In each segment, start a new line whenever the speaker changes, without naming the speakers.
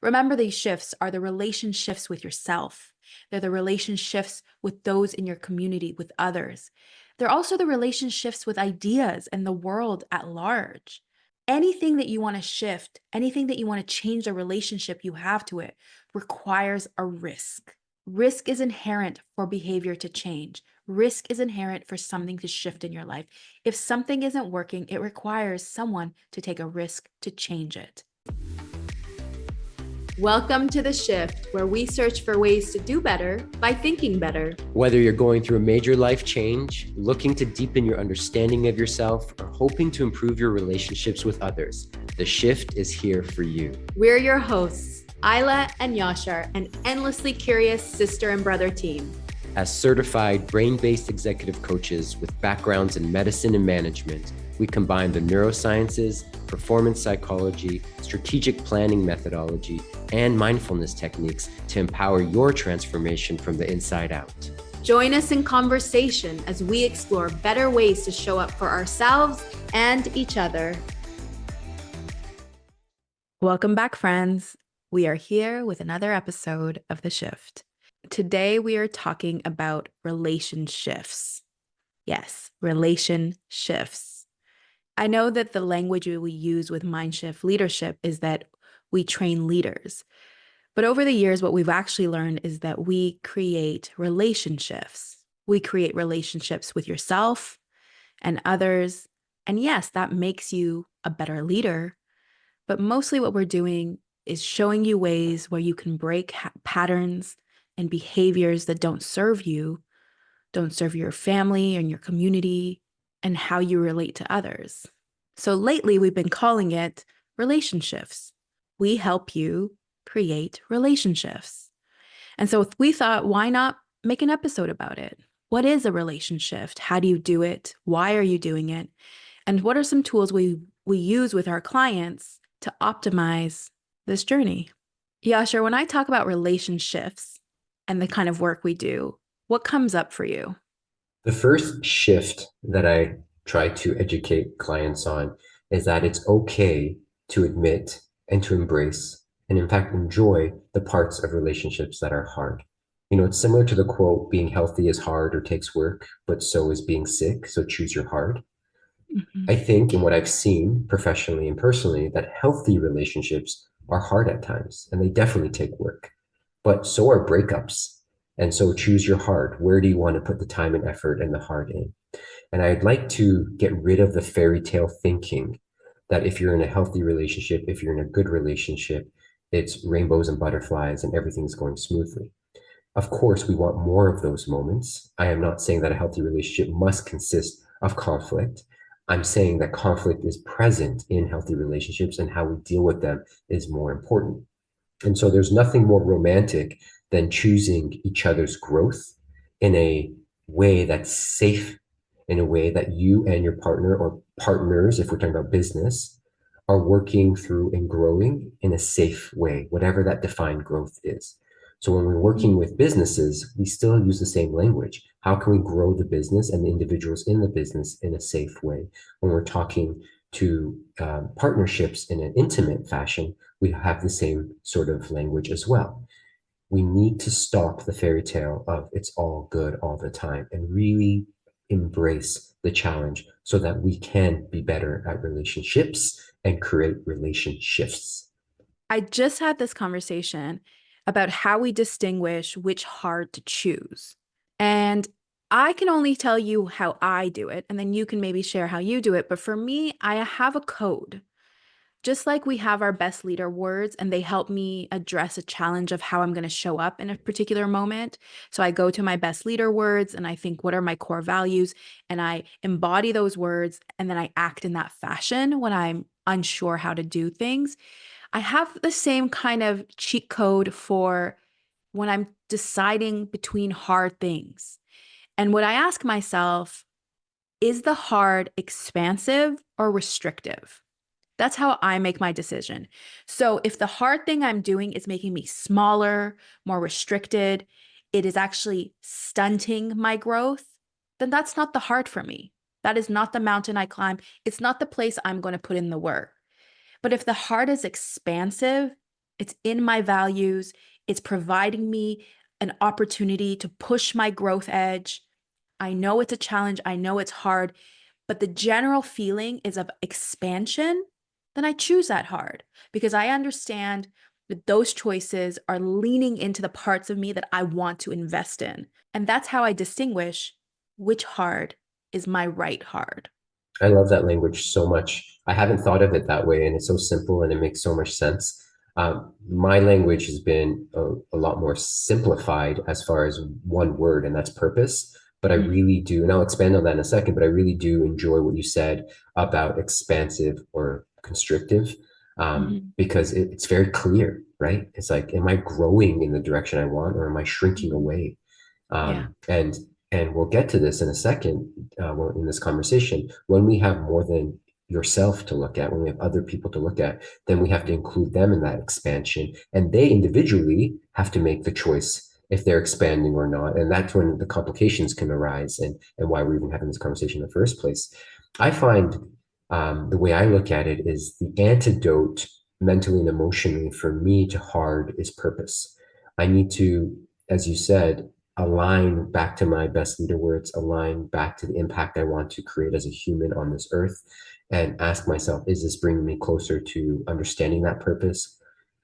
Remember, these shifts are the relationships with yourself. They're the relationships with those in your community, with others. They're also the relationships with ideas and the world at large. Anything that you want to shift, anything that you want to change the relationship you have to it, requires a risk. Risk is inherent for behavior to change. Risk is inherent for something to shift in your life. If something isn't working, it requires someone to take a risk to change it. Welcome to The Shift, where we search for ways to do better by thinking better.
Whether you're going through a major life change, looking to deepen your understanding of yourself, or hoping to improve your relationships with others, The Shift is here for you.
We're your hosts, Isla and Yashar, an endlessly curious sister and brother team.
As certified brain-based executive coaches with backgrounds in medicine and management, we combine the neurosciences, performance psychology, strategic planning methodology, and mindfulness techniques to empower your transformation from the inside out.
Join us in conversation as we explore better ways to show up for ourselves and each other. Welcome back, friends. We are here with another episode of The Shift. Today, we are talking about relationships. Yes, relationSHIFTs. I know that the language we use with MINDSHIFT leadership is that we train leaders. But over the years, what we've actually learned is that we create relationships. We create relationships with yourself and others. And yes, that makes you a better leader. But mostly what we're doing is showing you ways where you can break patterns and behaviors that don't serve you, don't serve your family and your community, and how you relate to others. So lately, we've been calling it relationSHIFTs. We help you create relationships. And so we thought, why not make an episode about it? What is a relationSHIFT? How do you do it? Why are you doing it? And what are some tools we use with our clients to optimize this journey? Yashar, when I talk about relationSHIFTs and the kind of work we do, what comes up for you?
The first shift that I try to educate clients on is that it's okay to admit and to embrace and in fact enjoy the parts of relationships that are hard. It's similar to the quote, being healthy is hard or takes work, but so is being sick, so choose your hard. I think in what I've seen professionally and personally, that healthy relationships are hard at times and they definitely take work, but so are breakups. And so choose your hard. Where do you want to put the time and effort and the heart in? And I'd like to get rid of the fairy tale thinking that if you're in a healthy relationship, if you're in a good relationship, it's rainbows and butterflies and everything's going smoothly. Of course, we want more of those moments. I am not saying that a healthy relationship must consist of conflict. I'm saying that conflict is present in healthy relationships and how we deal with them is more important. And so there's nothing more romantic than choosing each other's growth in a way that's safe, in a way that you and your partner or partners, if we're talking about business, are working through and growing in a safe way, whatever that defined growth is. So when we're working with businesses, we still use the same language. How can we grow the business and the individuals in the business in a safe way? When we're talking to partnerships in an intimate fashion, we have the same sort of language as well. We need to stop the fairy tale of it's all good all the time and really embrace the challenge so that we can be better at relationships and create relationSHIFTs.
I just had this conversation about how we distinguish which hard to choose. And I can only tell you how I do it, and then you can maybe share how you do it. But for me, I have a code. Just like we have our best leader words and they help me address a challenge of how I'm going to show up in a particular moment. So I go to my best leader words and I think, what are my core values? And I embody those words and then I act in that fashion when I'm unsure how to do things. I have the same kind of cheat code for when I'm deciding between hard things. And what I ask myself, is the hard expansive or restrictive? That's how I make my decision. So if the hard thing I'm doing is making me smaller, more restricted, it is actually stunting my growth, then that's not the hard for me. That is not the mountain I climb. It's not the place I'm going to put in the work. But if the heart is expansive, It's in my values. It's providing me an opportunity to push my growth edge. I know it's a challenge. I know it's hard, but the general feeling is of expansion. Then I choose that hard because I understand that those choices are leaning into the parts of me that I want to invest in. And that's how I distinguish which hard is my right hard.
I love that language so much. I haven't thought of it that way, and it's so simple and it makes so much sense. My language has been a lot more simplified as far as one word, and that's purpose. But I
Mhm.
really do, and I'll expand on that in a second, but I really do enjoy what you said about expansive or constrictive,
Mhm.
because it's very clear, right? It's like, am I growing in the direction I want, or am I shrinking
Mhm.
away?
Yeah.
Um, and and we'll get to this in a second in this conversation. When we have more than yourself to look at, when we have other people to look at, then we have to include them in that expansion, and they individually have to make the choice if they're expanding or not. And that's when the complications can arise, and why we're even having this conversation in the first place. I find the way I look at it is the antidote mentally and emotionally for me to hard is purpose. I need to, as you said, align back to my best leader words, align back to the impact I want to create as a human on this earth, and ask myself, is this bringing me closer to understanding that purpose,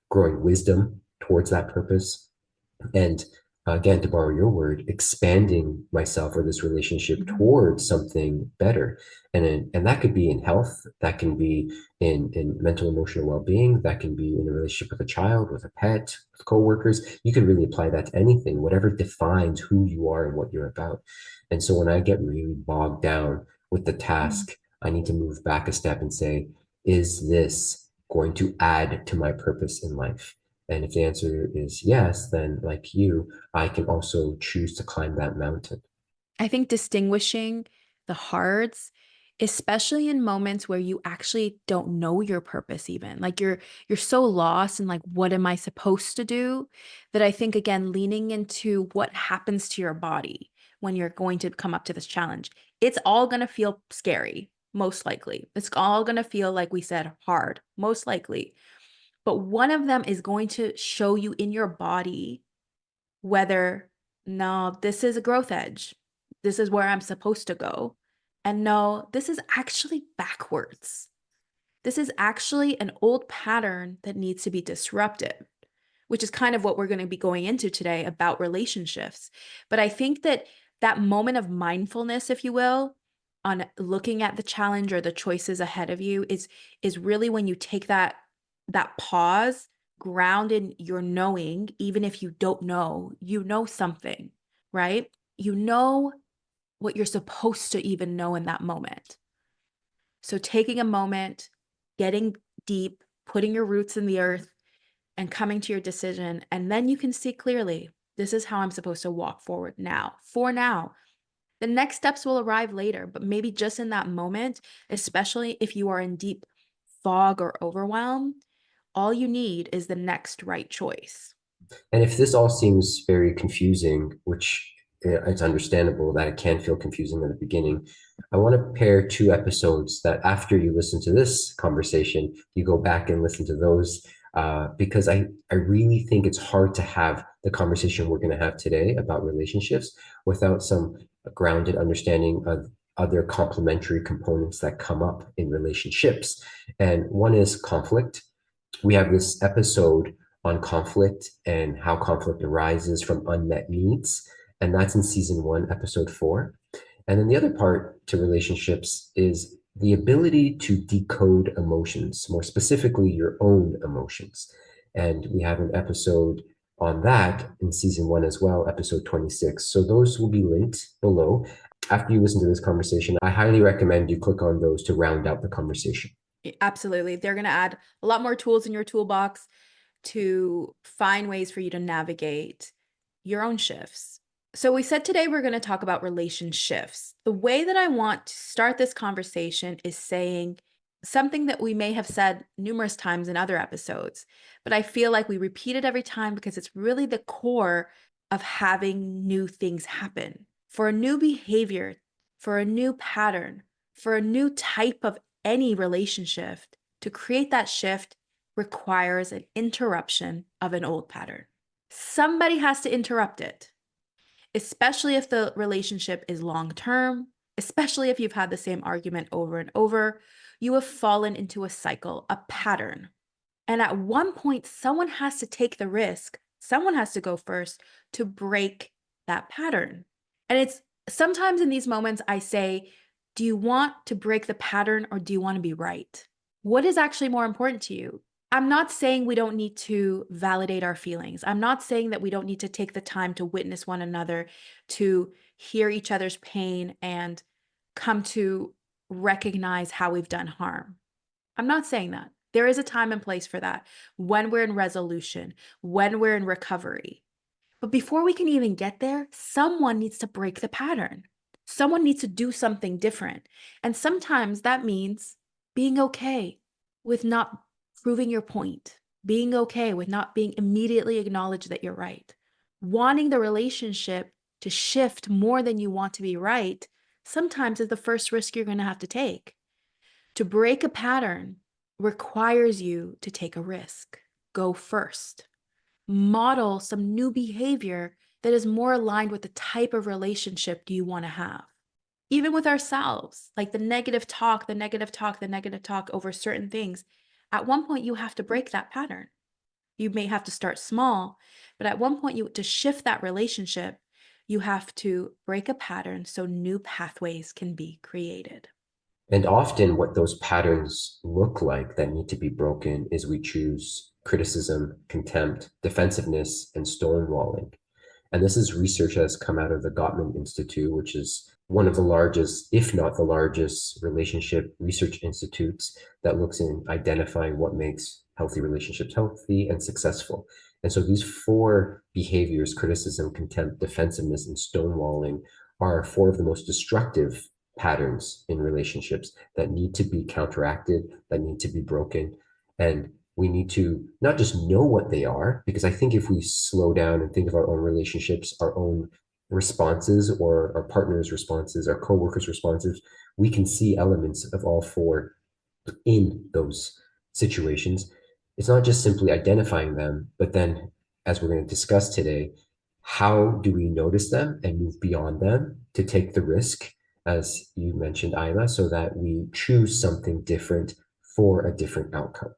growing wisdom towards that purpose? And again, to borrow your word, expanding myself or this relationship
Mhm.
towards something better. And that could be in health, that can be in mental emotional well-being, that can be in a relationship with a child, with a pet, with coworkers. You can really apply that to anything, whatever defines who you are and what you're about. And so when I get really bogged down with the
Mhm.
task, I need to move back a step and say, is this going to add to my purpose in life? And if the answer is yes, then like you, I can also choose to climb that mountain.
I think distinguishing the hards, especially in moments where you actually don't know your purpose even. Like you're so lost in like what am I supposed to do that I think again leaning into what happens to your body when you're going to come up to this challenge. It's all going to feel scary, most likely. It's all going to feel like we said hard, most likely. But one of them is going to show you in your body whether no, this is a growth edge. This is where I'm supposed to go. And no, this is actually backwards. This is actually an old pattern that needs to be disrupted, which is kind of what we're going to be going into today about relationships. But I think that that moment of mindfulness, if you will, on looking at the challenge or the choices ahead of you is really when you take that pause, ground in your knowing, even if you don't know, you know something, right? You know what you're supposed to even know in that moment. So taking a moment, getting deep, putting your roots in the earth, and coming to your decision. And then you can see clearly this is how I'm supposed to walk forward now. For now, the next steps will arrive later, but maybe just in that moment, especially if you are in deep fog or overwhelm, all you need is the next right choice.
And if this all seems very confusing, which it's understandable that it can feel confusing in the beginning, I want to pair two episodes that after you listen to this conversation, you go back and listen to those, because I really think it's hard to have the conversation we're going to have today about relationships without some grounded understanding of other complementary components that come up in relationships. And one is conflict. We have this episode on conflict and how conflict arises from unmet needs. And that's in season one, episode 4. And then the other part to relationships is the ability to decode emotions, more specifically, your own emotions. And we have an episode on that in season one as well, episode 26. So those will be linked below. After you listen to this conversation, I highly recommend you click on those to round out the conversation.
Absolutely. They're going to add a lot more tools in your toolbox to find ways for you to navigate your own shifts. So, we said today we're going to talk about relationships. The way that I want to start this conversation is saying something that we may have said numerous times in other episodes, but I feel like we repeat it every time because it's really the core of having new things happen. For a new behavior, for a new pattern, for a new type of any relationship to create that shift, requires an interruption of an old pattern. Somebody has to interrupt it, especially if the relationship is long-term, especially if you've had the same argument over and over. You have fallen into a cycle, a pattern. And at one point, someone has to take the risk. Someone has to go first to break that pattern. And it's sometimes in these moments, I say, do you want to break the pattern or do you want to be right? What is actually more important to you? I'm not saying we don't need to validate our feelings. I'm not saying that we don't need to take the time to witness one another, to hear each other's pain and come to recognize how we've done harm. I'm not saying that. There is a time and place for that when we're in resolution, when we're in recovery. But before we can even get there, someone needs to break the pattern. Someone needs to do something different. And sometimes that means being okay with not proving your point, being okay with not being immediately acknowledged that you're right, wanting the relationship to shift more than you want to be right. Sometimes is the first risk you're going to have to take. To break a pattern requires you to take a risk, go first, model some new behavior that is more aligned with the type of relationship you want to have. Even with ourselves, like the negative talk, the negative talk, the negative talk over certain things, at one point you have to break that pattern. You may have to start small, but at one point to shift that relationship, you have to break a pattern so new pathways can be created.
And often, what those patterns look like that need to be broken is we choose criticism, contempt, defensiveness, and stonewalling. And this is research that has come out of the Gottam Institute, which is one of the largest, if not the largest, relationship research institutes that looks in identifying what makes healthy relationships healthy and successful. And so these four behaviors, criticism, contempt, defensiveness, and stonewalling, are four of the most destructive patterns in relationships that need to be counteracted, that need to be broken. And we need to not just know what they are, because I think if we slow down and think of our own relationships, our own responses, or our partner's responses, our coworkers' responses, we can see elements of all four in those situations. It's not just simply identifying them, but then, as we're going to discuss today, how do we notice them and move beyond them to take the risk, as you mentioned, Ayla, so that we choose something different for a different outcome.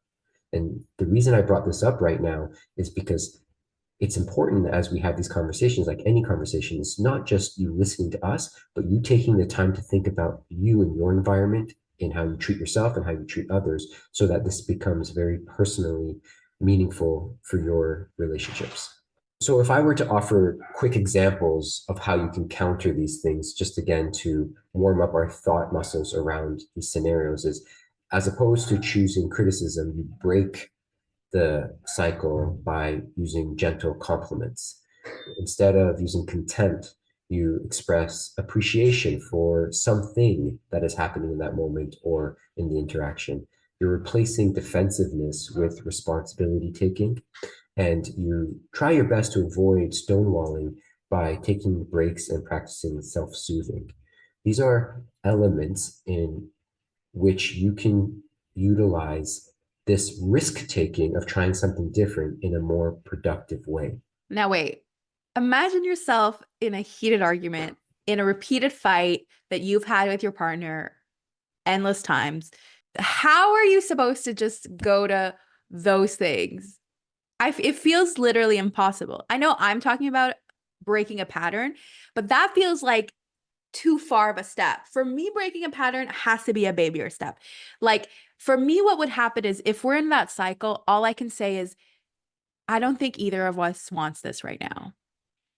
And the reason I brought this up right now is because it's important as we have these conversations, like any conversation, it's not just you listening to us, but you taking the time to think about you and your environment and how you treat yourself and how you treat others, so that this becomes very personally meaningful for your relationships. So if I were to offer quick examples of how you can counter these things, just again to warm up our thought muscles around these scenarios, is as opposed to choosing criticism, you break the cycle by using gentle compliments. Instead of using contempt, you express appreciation for something that is happening in that moment or in the interaction. You're replacing defensiveness with responsibility taking, and you try your best to avoid stonewalling by taking breaks and practicing self-soothing. These are elements in which you can utilize this risk taking of trying something different in a more productive way.
Now, wait, imagine yourself in a heated argument, in a repeated fight that you've had with your partner endless times. How are you supposed to just go to those things? It feels literally impossible. I know I'm talking about breaking a pattern, but that feels like too far of a step. For me, breaking a pattern has to be a babyer step. Like for me, what would happen is if we're in that cycle, all I can say is, I don't think either of us wants this right now.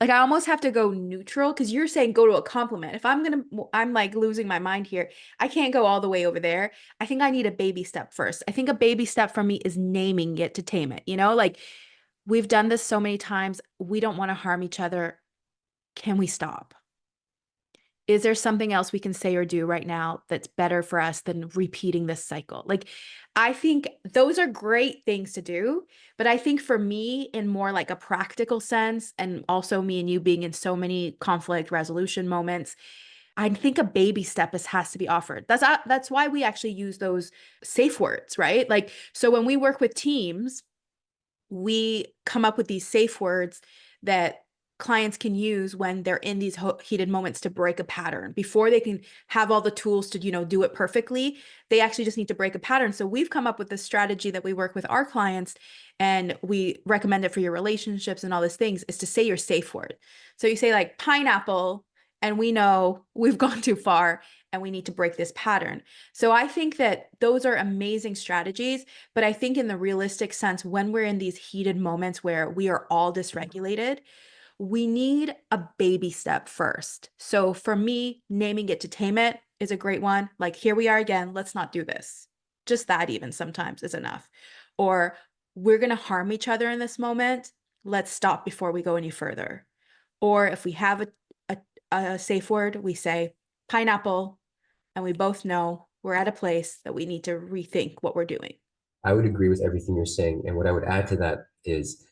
Like I almost have to go neutral because you're saying go to a compliment. If I'm like losing my mind here. I can't go all the way over there. I think I need a baby step first. I think a baby step for me is naming it to tame it. Like we've done this so many times. We don't want to harm each other. Can we stop? Is there something else we can say or do right now that's better for us than repeating this cycle? Like, I think those are great things to do. But I think for me, in more like a practical sense, and also me and you being in so many conflict resolution moments, I think a baby step has to be offered. That's why we actually use those safe words, right? Like, so when we work with teams, we come up with these safe words that clients can use when they're in these heated moments to break a pattern before they can have all the tools to, do it perfectly. They actually just need to break a pattern. So we've come up with this strategy that we work with our clients, and we recommend it for your relationships and all these things, is to say your safe word. So you say like pineapple, and we know we've gone too far and we need to break this pattern. So I think that those are amazing strategies. But I think in the realistic sense, when we're in these heated moments where we are all dysregulated, we need a baby step first. So for me, naming it to tame it is a great one. Like, here we are again, let's not do this. Just that even sometimes is enough. Or we're going to harm each other in this moment. Let's stop before we go any further. Or if we have a safe word, we say pineapple, and we both know we're at a place that we need to rethink what we're doing.
I would agree with everything you're saying. And what I would add to that is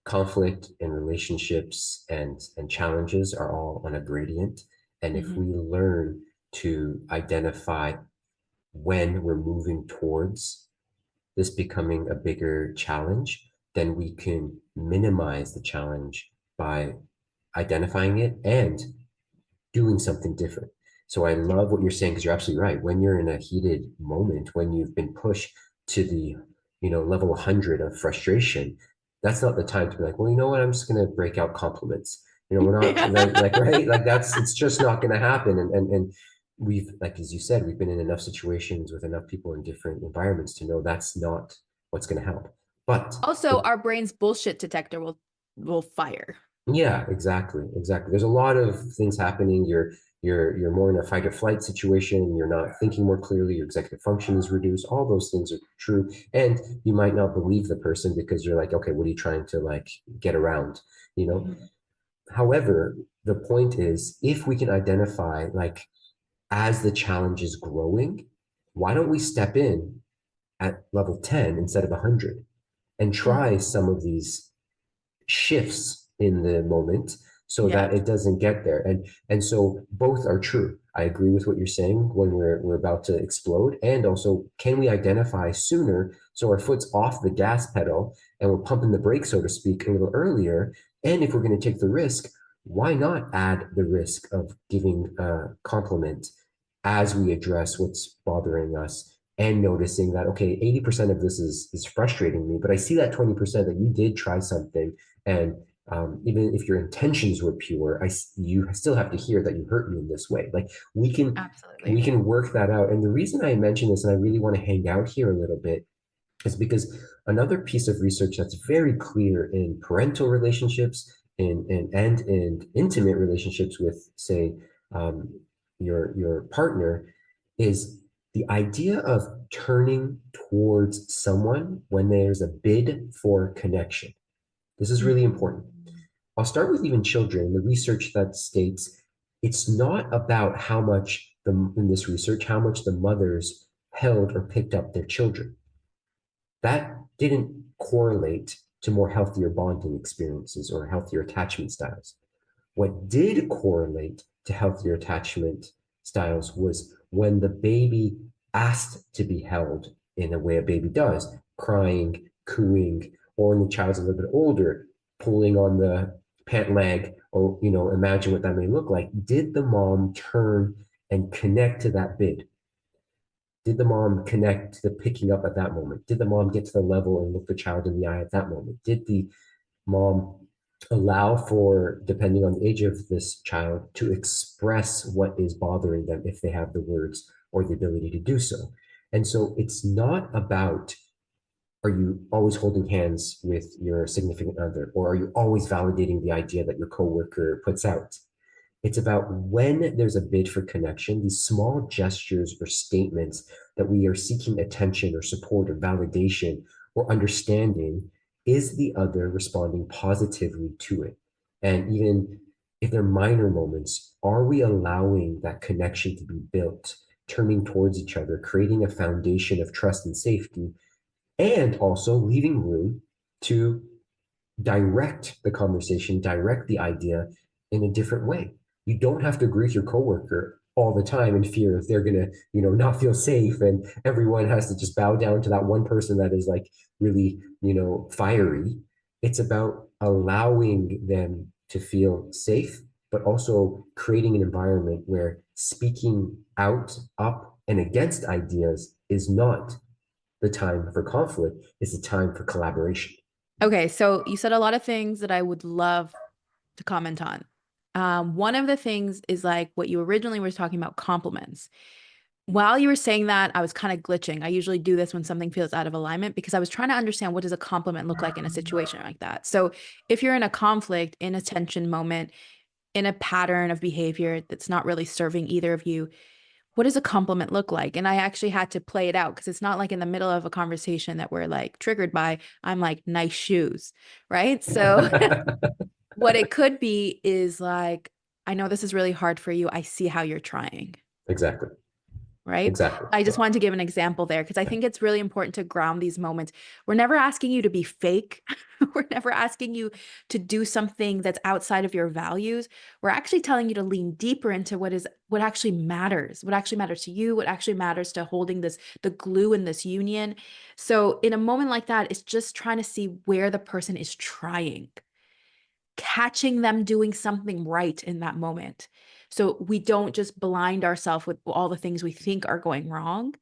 conflict and relationships and challenges are all on a gradient. And if we
Mm-hmm.
learn to identify when we're moving towards this becoming a bigger challenge, then we can minimize the challenge by identifying it and doing something different. So I
Yeah.
love what you're saying, because you're absolutely right. When you're in a heated moment, when you've been pushed to the, level 100 of frustration, that's not the time to be like, well, you know what, I'm just going to break out compliments. We're not like right, like it's just not going to happen. And we've, like as you said, we've been in enough situations with enough people in different environments to know that's not what's going to help. But
Also, our brain's bullshit detector will fire.
yeah, exactly, exactly. There's a lot of things happening. You're more in a fight or flight situation. You're not thinking more clearly. Your executive function is reduced. All those things are true, and you might not believe the person because you're like, okay, what are you trying to like get around? You know.
Mhm.
However, the point is, if we can identify like as the challenge is growing, why don't we step in at level 10 instead of 100 and try
Mhm.
some of these shifts in the moment so
Yeah.
that it doesn't get there. And so both are true. I agree with what you're saying when we're about to explode. And also, can we identify sooner so our foot's off the gas pedal and we're pumping the brakes, so to speak, a little earlier? And if we're going to take the risk, why not add the risk of giving a compliment as we address what's bothering us and noticing that, okay, 80% of this is frustrating me, but I see that 20% that you did try something, and even if your intentions were pure, you still have to hear that you hurt me in this way. Like we
Absolutely.
can work that out. And the reason I mention this, and I really want to hang out here a little bit, is because another piece of research that's very clear in parental relationships and in intimate relationships with, say, um, your partner, is the idea of turning towards someone when there's a bid for connection. This is really important.
Mhm.
I'll start with even children. The research that states it's not about how much in this research, how much the mothers held or picked up their children. That didn't correlate to more healthier bonding experiences or healthier attachment styles. What did correlate to healthier attachment styles was when the baby asked to be held in a way a baby does, crying, cooing, or when the child's a little bit older, pulling on the pant leg, or imagine what that may look like. Did the mom turn and connect to that bid? Did the mom connect to the picking up at that moment? Did the mom get to the level and look the child in the eye at that moment? Did the mom allow for, depending on the age of this child, to express what is bothering them if they have the words or the ability to do so? And so it's not about, are you always holding hands with your significant other, or are you always validating the idea that your coworker puts out? It's about when there's a bid for connection, these small gestures or statements that we are seeking attention or support or validation or understanding, is the other responding positively to it? And even if they're minor moments, are we allowing that connection to be built, turning towards each other, creating a foundation of trust and safety, and also leaving room to direct the conversation, direct the idea in a different way? You don't have to agree with your coworker all the time in fear if they're gonna, not feel safe, and everyone has to just bow down to that one person that is like really, fiery. It's about allowing them to feel safe, but also creating an environment where speaking out, up, and against ideas is not the time for conflict, it's the time for collaboration.
Okay, so you said a lot of things that I would love to comment on. One of the things is like what you originally were talking about, compliments. While you were saying that, I was kind of glitching. I usually do this when something feels out of alignment because I was trying to understand what does a compliment look like in a situation like that. So if you're in a conflict, in a tension moment, in a pattern of behavior that's not really serving either of you, what does a compliment look like? And I actually had to play it out because it's not like in the middle of a conversation that we're like triggered by, I'm like, nice shoes, right? So what it could be is like, I know this is really hard for you. I see how you're trying,
Exactly.
right?
Exactly.
I just wanted to give an example there because I think it's really important to ground these moments. We're never asking you to be fake. We're never asking you to do something that's outside of your values. We're actually telling you to lean deeper into what actually matters, what actually matters to you, what actually matters to holding the glue in this union. So in a moment like that, it's just trying to see where the person is trying, catching them doing something right in that moment. So we don't just blind ourselves with all the things we think are going wrong,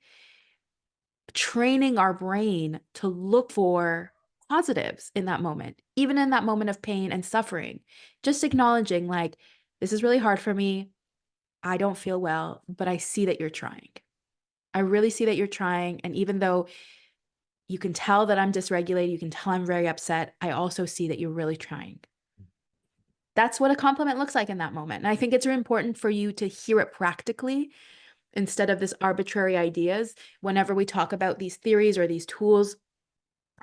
training our brain to look for positives in that moment, even in that moment of pain and suffering. Just acknowledging, like, this is really hard for me. I don't feel well, but I see that you're trying. I really see that you're trying. And even though you can tell that I'm dysregulated, you can tell I'm very upset, I also see that you're really trying. That's what a compliment looks like in that moment. And I think it's really important for you to hear it practically instead of this arbitrary ideas. Whenever we talk about these theories or these tools,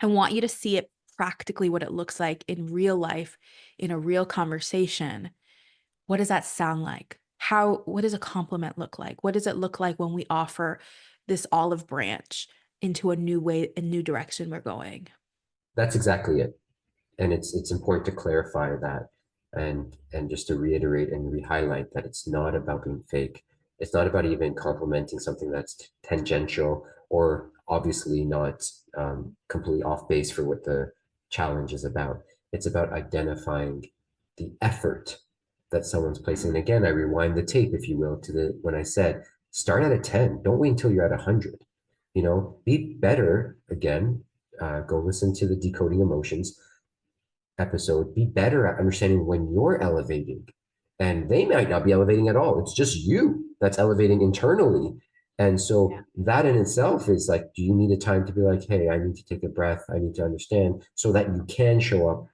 I want you to see it practically what it looks like in real life, in a real conversation. What does that sound like? What does a compliment look like? What does it look like when we offer this olive branch into a new way, a new direction we're going?
That's exactly it. And it's important to clarify that, and just to reiterate and re-highlight that it's not about being fake. It's not about even complimenting something that's tangential or obviously not completely off base for what the challenge is about. It's about identifying the effort that someone's placing. And again, I rewind the tape, if you will, to the when I said start at a 10. Don't wait until you're at 100. Be better. Again, go listen to the decoding emotions episode. Be better at understanding when you're elevating, and they might not be elevating at all. It's just you that's elevating internally. And
Yeah.
so that in itself is like, do you need a time to be like, hey, I need to take a breath, I need to understand, so that you can show up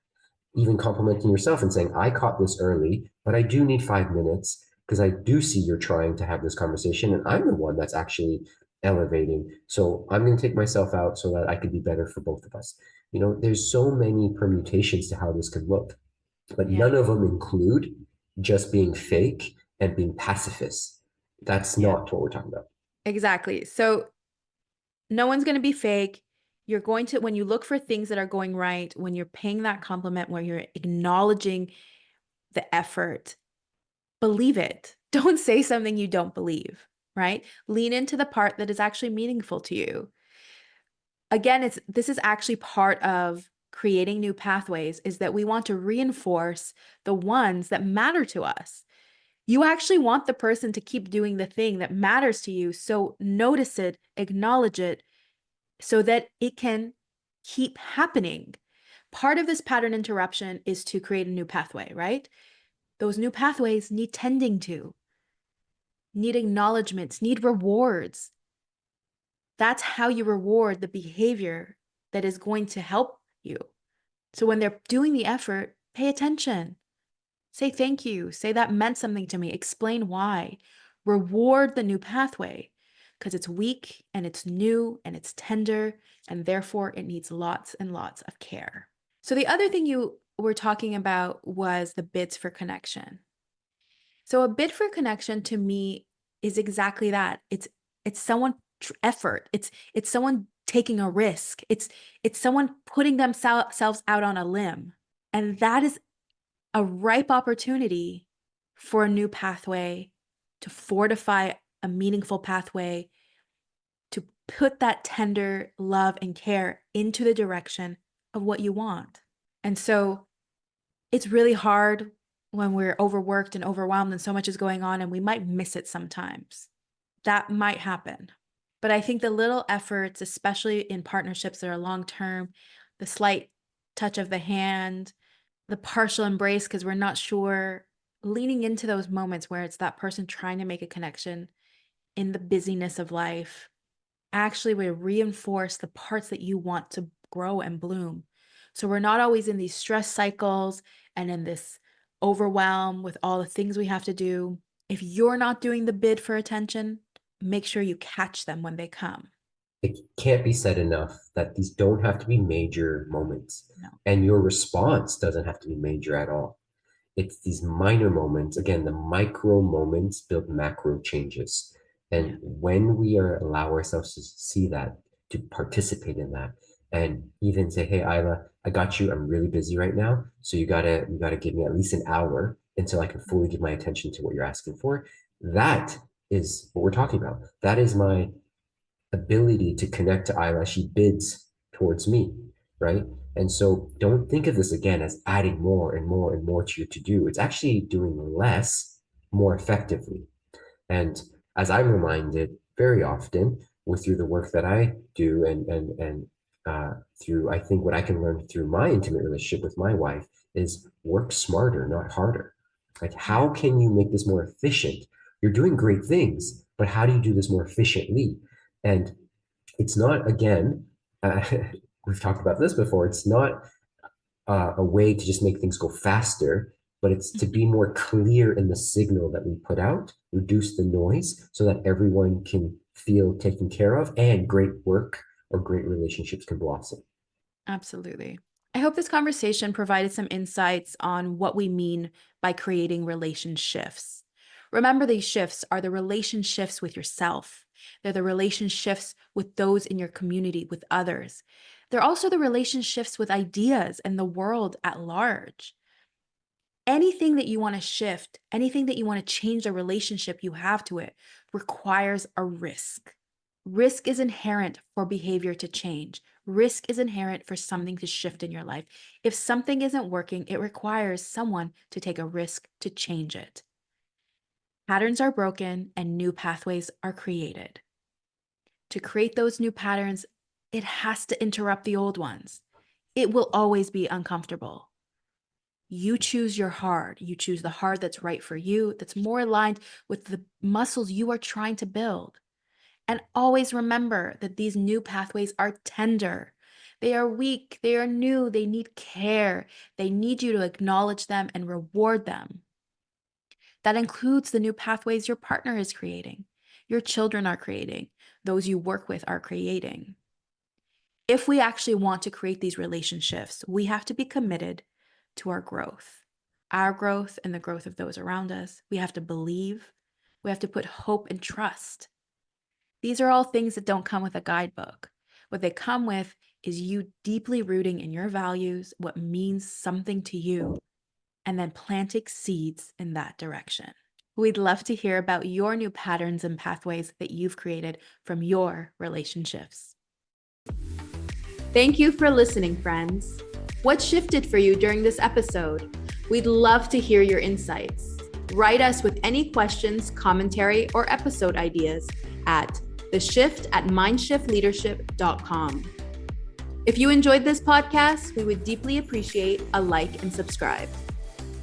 even complimenting yourself and saying, I caught this early, but I do need 5 minutes because I do see you're trying to have this conversation, and I'm the one that's actually elevating. So I'm going to take myself out so that I could be better for both of us. There's so many permutations to how this could look, but
Yeah.
none of them include just being fake and being pacifist. That's
Yeah.
not what we're talking about.
Exactly. So no one's going to be fake. You're going to, when you look for things that are going right, when you're paying that compliment, when you're acknowledging the effort, believe it. Don't say something you don't believe, right? Lean into the part that is actually meaningful to you. Again, this is actually part of creating new pathways, is that we want to reinforce the ones that matter to us. You actually want the person to keep doing the thing that matters to you. So notice it, acknowledge it, so that it can keep happening. Part of this pattern interruption is to create a new pathway, right? Those new pathways need tending to, need acknowledgments, need rewards. That's how you reward the behavior that is going to help you. So when they're doing the effort, pay attention. Say thank you. Say that meant something to me. Explain why. Reward the new pathway because it's weak and it's new and it's tender, and therefore it needs lots and lots of care. So the other thing you were talking about was the bids for connection. So a bid for connection to me is exactly that. It's someone effort. It's someone taking a risk. It's someone putting themselves out on a limb. And that is a ripe opportunity for a new pathway to fortify a meaningful pathway, to put that tender love and care into the direction of what you want. And so it's really hard when we're overworked and overwhelmed and so much is going on and we might miss it sometimes. That might happen. But I think the little efforts, especially in partnerships that are long-term, the slight touch of the hand, the partial embrace because we're not sure, leaning into those moments where it's that person trying to make a connection in the busyness of life, actually will reinforce the parts that you want to grow and bloom. So we're not always in these stress cycles and in this overwhelm with all the things we have to do. If you're not doing the bid for attention, make sure you catch them when they come.
It can't be said enough that these don't have to be major moments.
No.
And your response doesn't have to be major at all. It's these minor moments. Again, the micro moments build macro changes. And when we allow ourselves to see that, to participate in that, and even say, hey, Isla, I got you. I'm really busy right now. So you gotta give me at least an hour until I can fully give my attention to what you're asking for. That is what we're talking about. That is my ability to connect to Isla. She bids towards me, right? And so don't think of this again as adding more and more and more to your to-do. It's actually doing less more effectively. And as I'm reminded very often through the work that I do and through, I think what I can learn through my intimate relationship with my wife is work smarter, not harder. Like, how can you make this more efficient? You're doing great things, but how do you do this more efficiently? And it's not, again, we've talked about this before, it's not a way to just make things go faster, but it's to be more clear in the signal that we put out, reduce the noise so that everyone can feel taken care of and great work or great relationships can blossom.
Absolutely. I hope this conversation provided some insights on what we mean by creating relationships. Remember, these shifts are the relationships with yourself. They're the relationships with those in your community, with others. They're also the relationships with ideas and the world at large. Anything that you want to shift, anything that you want to change the relationship you have to it, requires a risk. Risk is inherent for behavior to change. Risk is inherent for something to shift in your life. If something isn't working, it requires someone to take a risk to change it. Patterns are broken and new pathways are created. To create those new patterns, it has to interrupt the old ones. It will always be uncomfortable. You choose your hard. You choose the hard that's right for you, that's more aligned with the muscles you are trying to build. And always remember that these new pathways are tender. They are weak, they are new, they need care. They need you to acknowledge them and reward them. That includes the new pathways your partner is creating, your children are creating, those you work with are creating. If we actually want to create these relationships, we have to be committed to our growth and the growth of those around us. We have to believe, we have to put hope and trust. These are all things that don't come with a guidebook. What they come with is you deeply rooting in your values, what means something to you, and then planting seeds in that direction. We'd love to hear about your new patterns and pathways that you've created from your relationships. Thank you for listening, friends. What shifted for you during this episode? We'd love to hear your insights. Write us with any questions, commentary, or episode ideas at theshift@mindshiftleadership.com. If you enjoyed this podcast, we would deeply appreciate a like and subscribe.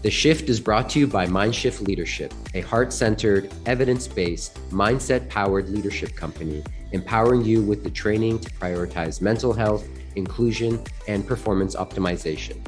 The Shift is brought to you by MindShift Leadership, a heart-centered, evidence-based, mindset-powered leadership company, empowering you with the training to prioritize mental health, inclusion, and performance optimization.